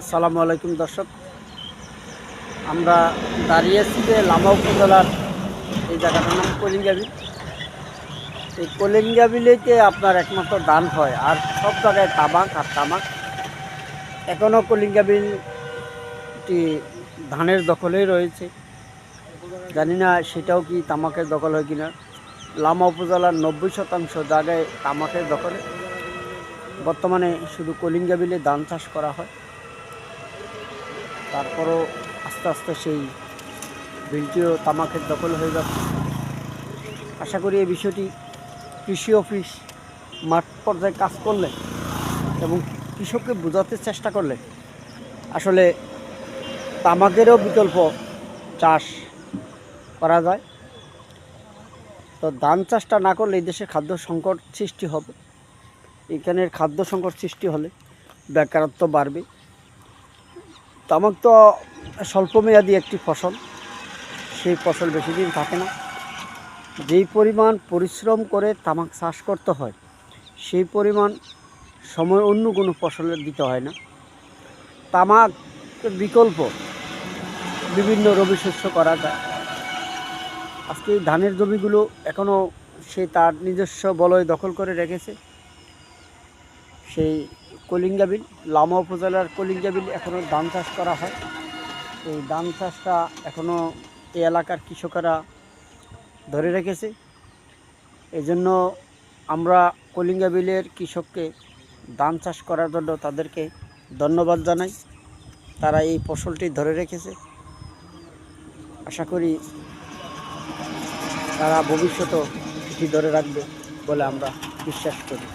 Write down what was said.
আসসালামু আলাইকুম দর্শক, আমরা দাঁড়িয়ে আছি যে লামা উপজেলার এই জায়গাটার নাম কলিঙ্গাবিল। এই কলিঙ্গাবিলেতে আপনার একমাত্র ধান হয়, আর সব জায়গায় তামাক আর তামাক। এখনও কলিঙ্গাবিলটি ধানের দখলেই রয়েছে। জানি না সেটাও কি তামাকের দখল হয় কিনা। লামা উপজেলার 90% জায়গায় তামাকের দখলে। বর্তমানে শুধু কলিঙ্গাবিলে ধান চাষ করা হয়। তারপরও আস্তে আস্তে সেই বিলটিও তামাকের দখল হয়ে যাচ্ছে। আশা করি এই বিষয়টি কৃষি অফিস মাঠ পর্যায়ে কাজ করলে এবং কৃষককে বোঝাতে চেষ্টা করলে আসলে তামাকেরও বিকল্প চাষ করা যায়। তো ধান চাষটা না করলে এই দেশে খাদ্য সংকট সৃষ্টি হবে। এখানের খাদ্য সংকট সৃষ্টি হলে বেকারত্ব বাড়বে। তামাক তো স্বল্পমেয়াদী একটি ফসল, সেই ফসল বেশি দিন থাকে না। যেই পরিমাণ পরিশ্রম করে তামাক চাষ করতে হয় সেই পরিমাণ সময় অন্য কোনো ফসলের দিতে হয় না। তামাক বিকল্প বিভিন্ন রবি শস্য করা যায়। আজকে এই ধানের জমিগুলো এখনও সে তার নিজস্ব বলয় দখল করে রেখেছে। সেই কলিঙ্গাবিল, লামা উপজেলার কলিঙ্গাবিল এখনও ধান চাষ করা হয়। এই ধান চাষটা এখনও এই এলাকার কৃষকেরা ধরে রেখেছে। এই জন্য আমরা কলিঙ্গাবিলের কৃষককে ধান চাষ করার জন্য তাদেরকে ধন্যবাদ জানাই। তারা এই ফসলটি ধরে রেখেছে। আশা করি তারা ভবিষ্যতেও এটি ধরে রাখবে বলে আমরা বিশ্বাস করি।